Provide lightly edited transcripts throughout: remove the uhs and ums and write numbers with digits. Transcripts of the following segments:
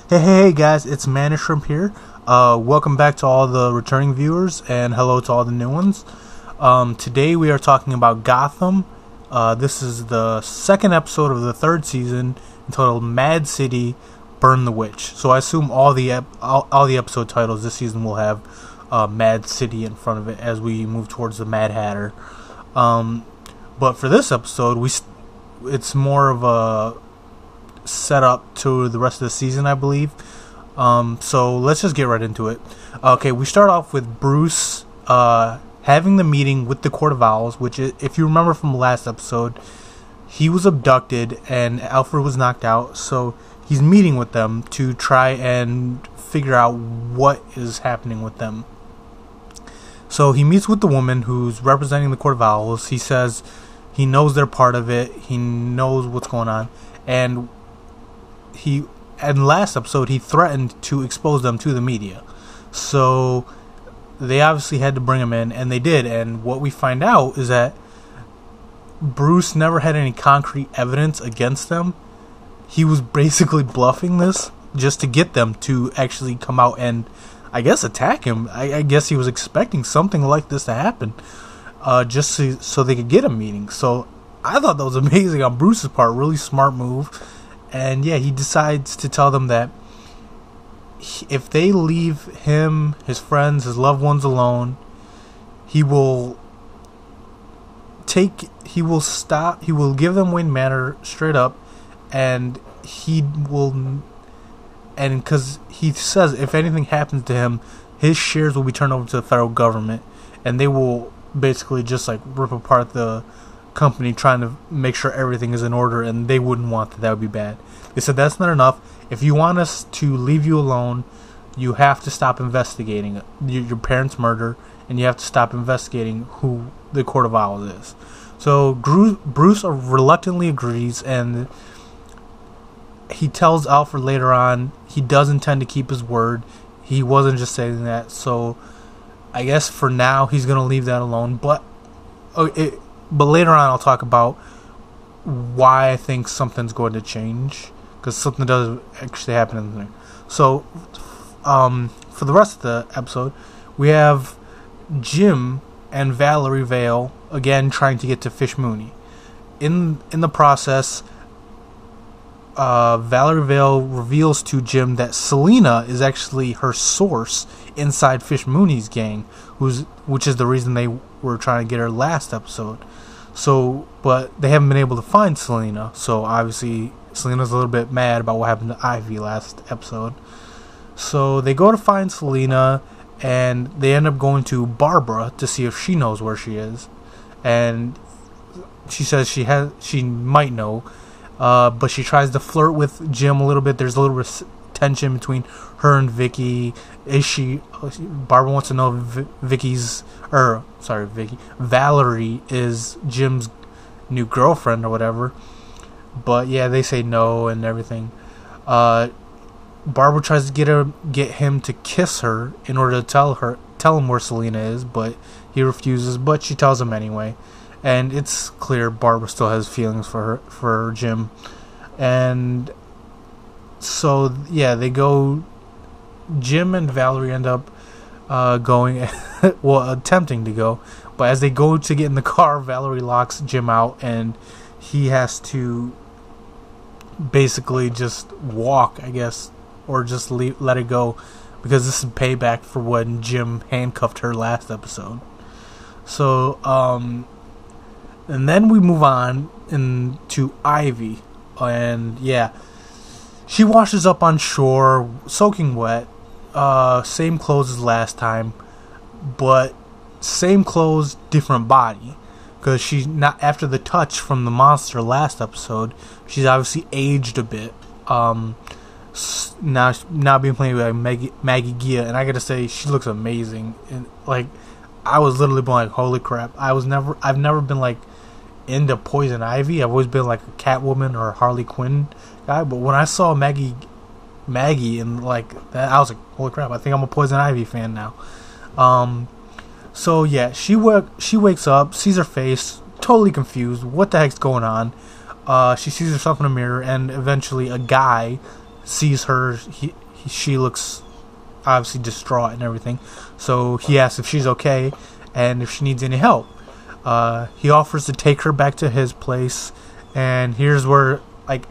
Hey guys, it's Manish Shrimp here. Welcome back to all the returning viewers, and hello to all the new ones. Today we are talking about Gotham. This is the second episode of the third season, entitled Mad City, Burn the Witch. So I assume all the episode titles this season will have Mad City in front of it as we move towards the Mad Hatter. But for this episode, it's more of a setup to the rest of the season, I believe. So let's just get right into it. Okay, we start off with Bruce having the meeting with the Court of Owls, which, if you remember from the last episode, he was abducted and Alfred was knocked out. So he's meeting with them to try and figure out what is happening with them. So he meets with the woman who's representing the Court of Owls. He says he knows they're part of it. He knows what's going on. And in last episode, he threatened to expose them to the media. So they obviously had to bring him in, and they did. And what we find out is that Bruce never had any concrete evidence against them. He was basically bluffing this just to get them to actually come out and, I guess, attack him. I guess he was expecting something like this to happen, just so they could get a meeting. So I thought that was amazing on Bruce's part. Really smart move. And yeah, he decides to tell them that if they leave him, his friends, his loved ones alone, he will give them Wayne Manor straight up, and because he says if anything happens to him, his shares will be turned over to the federal government, and they will basically just like rip apart the company, trying to make sure everything is in order, and they wouldn't want that. That would be bad. They said that's not enough. If you want us to leave you alone, you have to stop investigating your parents' murder, and you have to stop investigating who the Court of Owls is. So Bruce reluctantly agrees, and he tells Alfred later on he does intend to keep his word. He wasn't just saying that. So I guess for now he's going to leave that alone. But later on I'll talk about why I think something's going to change, because something does actually happen in there. So for the rest of the episode, we have Jim and Valerie Vale again trying to get to Fish Mooney. In the process, Valerie Vale reveals to Jim that Selena is actually her source inside Fish Mooney's gang, which is the reason they were trying to get her last episode. So, but they haven't been able to find Selena. So obviously Selena's a little bit mad about what happened to Ivy last episode. So they go to find Selena, and they end up going to Barbara to see if she knows where she is. And she says she might know, but she tries to flirt with Jim a little bit. There's a little bit of tension between her and Vicky. Barbara wants to know if Valerie is Jim's new girlfriend or whatever. But yeah, they say no and everything. Barbara tries to get him to kiss her in order to tell him where Selena is, but he refuses. But she tells him anyway, and it's clear Barbara still has feelings for Jim. And so yeah, they go. Jim and Valerie end up going, attempting to go. But as they go to get in the car, Valerie locks Jim out, and he has to basically just walk, I guess, or just let it go, because this is payback for when Jim handcuffed her last episode. So, and then we move on into Ivy, and yeah, she washes up on shore, soaking wet, same clothes as last time, but same clothes, different body, because she's not, after the touch from the monster last episode, she's obviously aged a bit. Now being played by Maggie Gia, and I gotta say she looks amazing. And like, I was literally like, holy crap! I've never been like into Poison Ivy. I've always been like a Catwoman or Harley Quinn guy. But when I saw Maggie and like that, I was like, holy crap! I think I'm a Poison Ivy fan now. So yeah, she wakes up, sees her face, totally confused. What the heck's going on? She sees herself in a mirror, and eventually a guy sees her. She looks obviously distraught and everything. So he asks if she's okay and if she needs any help. He offers to take her back to his place, and here's where, like,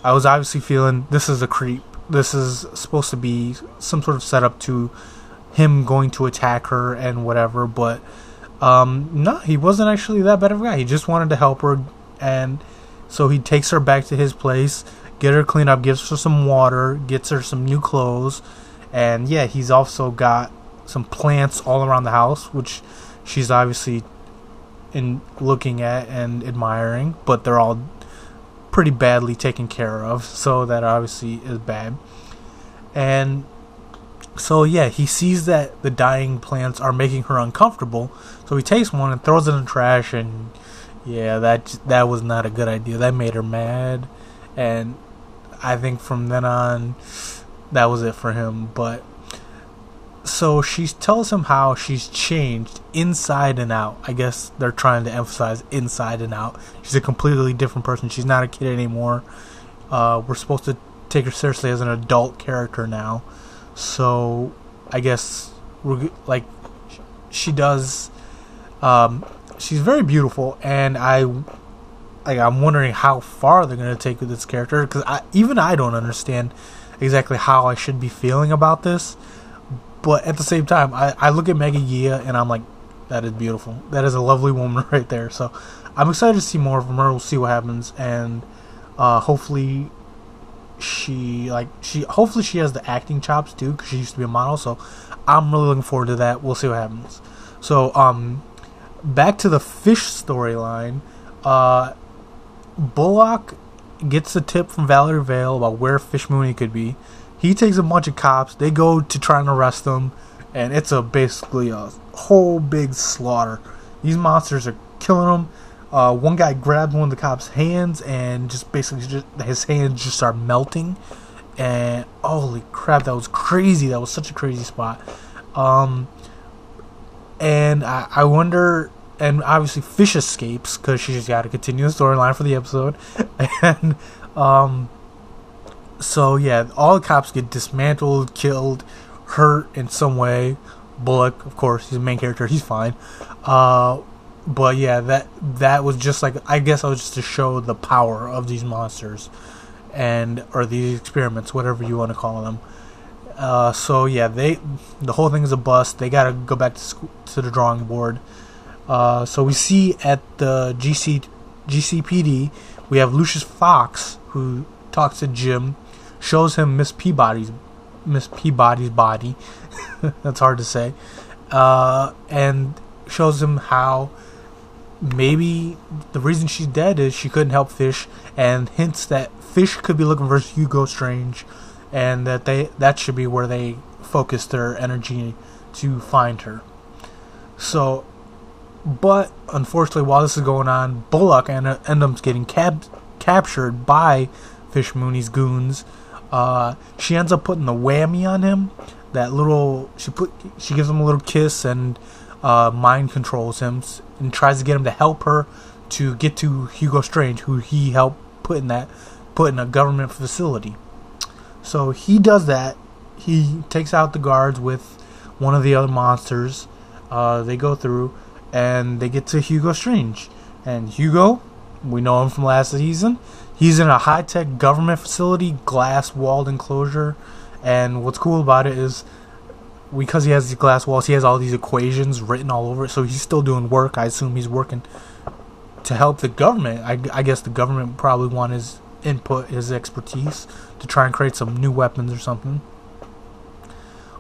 I was obviously feeling this is a creep. This is supposed to be some sort of setup to him going to attack her and whatever, but no, he wasn't actually that bad of a guy. He just wanted to help her, and so he takes her back to his place, get her cleaned up, gives her some water, gets her some new clothes, and yeah, he's also got some plants all around the house, which she's obviously looking at and admiring, but they're all pretty badly taken care of, so that obviously is bad. And so yeah, he sees that the dying plants are making her uncomfortable, so he takes one and throws it in the trash, and yeah, that was not a good idea. That made her mad, and I think from then on, that was it for him. But so she tells him how she's changed inside and out. I guess they're trying to emphasize inside and out. She's a completely different person. She's not a kid anymore. We're supposed to take her seriously as an adult character now. So I guess she does. She's very beautiful, and I'm wondering how far they're going to take with this character, because I don't understand exactly how I should be feeling about this. But at the same time, I look at Maggie Gia and I'm like, that is beautiful. That is a lovely woman right there. So I'm excited to see more of her. We'll see what happens, and hopefully she has the acting chops too, because she used to be a model. So I'm really looking forward to that. We'll see what happens. So back to the Fish storyline. Bullock gets a tip from Valerie Vale about where Fish Mooney could be. He takes a bunch of cops. They go to try and arrest him, and it's basically a whole big slaughter. These monsters are killing him. One guy grabbed one of the cops' hands, and his hands just start melting. And holy crap, that was crazy. That was such a crazy spot. And I wonder, and obviously Fish escapes because she just got to continue the storyline for the episode. And so yeah, all the cops get dismantled, killed, hurt in some way. Bullock, of course, he's the main character. He's fine. But yeah, that was just like, I guess, I was just to show the power of these monsters, or these experiments, whatever you want to call them. So yeah, the whole thing is a bust. They gotta go back to the drawing board. So we see at the GCPD, we have Lucius Fox, who talks to Jim, shows him Miss Peabody's body. That's hard to say. And shows him how maybe the reason she's dead is she couldn't help Fish, and hints that Fish could be looking for Hugo Strange, and that should be where they focus their energy to find her. So, but unfortunately, while this is going on, Bullock ends up getting captured by Fish Mooney's goons. She ends up putting the whammy on him. She gives him a little kiss and mind controls him and tries to get him to help her to get to Hugo Strange, who he helped put in a government facility. So he does that. He takes out the guards with one of the other monsters. They go through and they get to Hugo Strange. And Hugo, we know him from last season. He's in a high-tech government facility, glass-walled enclosure. And what's cool about it is, because he has these glass walls, he has all these equations written all over it. So he's still doing work. I assume he's working to help the government. I guess the government probably want his input, his expertise, to try and create some new weapons or something.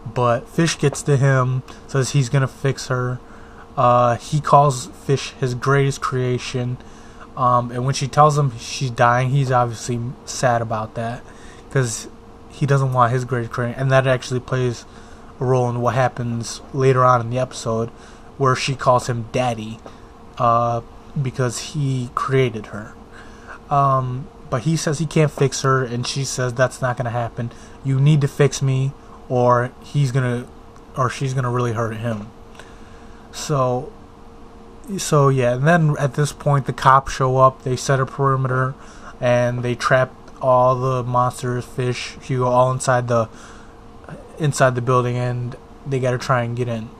But Fish gets to him, says he's going to fix her. He calls Fish his greatest creation. And when she tells him she's dying, he's obviously sad about that, because he doesn't want his greatest creation. And that actually plays a role in what happens later on in the episode, where she calls him Daddy, because he created her. But he says he can't fix her, and she says that's not going to happen. You need to fix me, or she's gonna really hurt him. So yeah, and then at this point the cops show up. They set a perimeter, and they trap all the monsters, Fish, Hugo, all inside the building, and they gotta try and get in.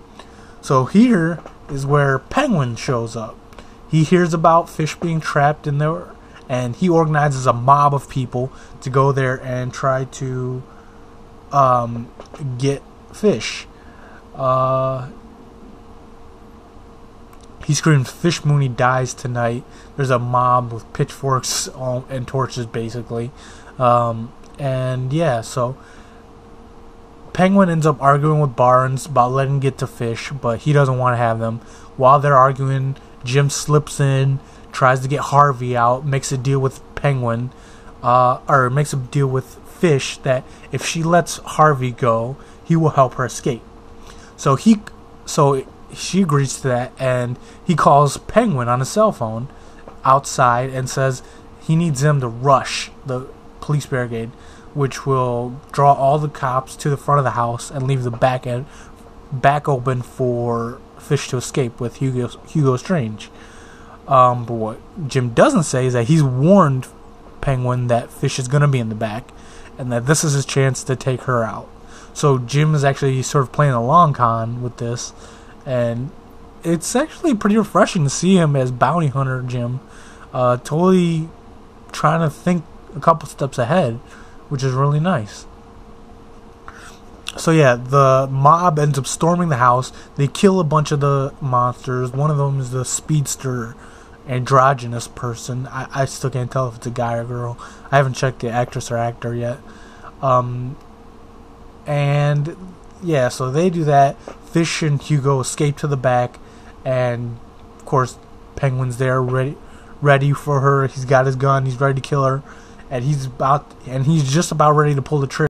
So here is where Penguin shows up. He hears about Fish being trapped in there, and he organizes a mob of people to go there and try to get Fish. He screams, "Fish Mooney dies tonight." There's a mob with pitchforks and torches, basically. And yeah, so Penguin ends up arguing with Barnes about letting him get to Fish, but he doesn't want to have them. While they're arguing, Jim slips in, tries to get Harvey out, makes a deal with Penguin, or makes a deal with Fish that if she lets Harvey go, he will help her escape. So she agrees to that, and he calls Penguin on his cell phone outside and says he needs them to rush the police barricade, which will draw all the cops to the front of the house and leave the back open for Fish to escape with Hugo Strange. But what Jim doesn't say is that he's warned Penguin that Fish is going to be in the back and that this is his chance to take her out. So Jim is actually sort of playing a long con with this, and it's actually pretty refreshing to see him as bounty hunter Jim, totally trying to think a couple steps ahead, which is really nice. So yeah, the mob ends up storming the house. They kill a bunch of the monsters. One of them is the speedster androgynous person. I still can't tell if it's a guy or girl. I haven't checked the actress or actor yet. And yeah, so they do that. Fish and Hugo escape to the back, and of course Penguin's there ready for her. He's got his gun, he's ready to kill her, and he's just about ready to pull the trigger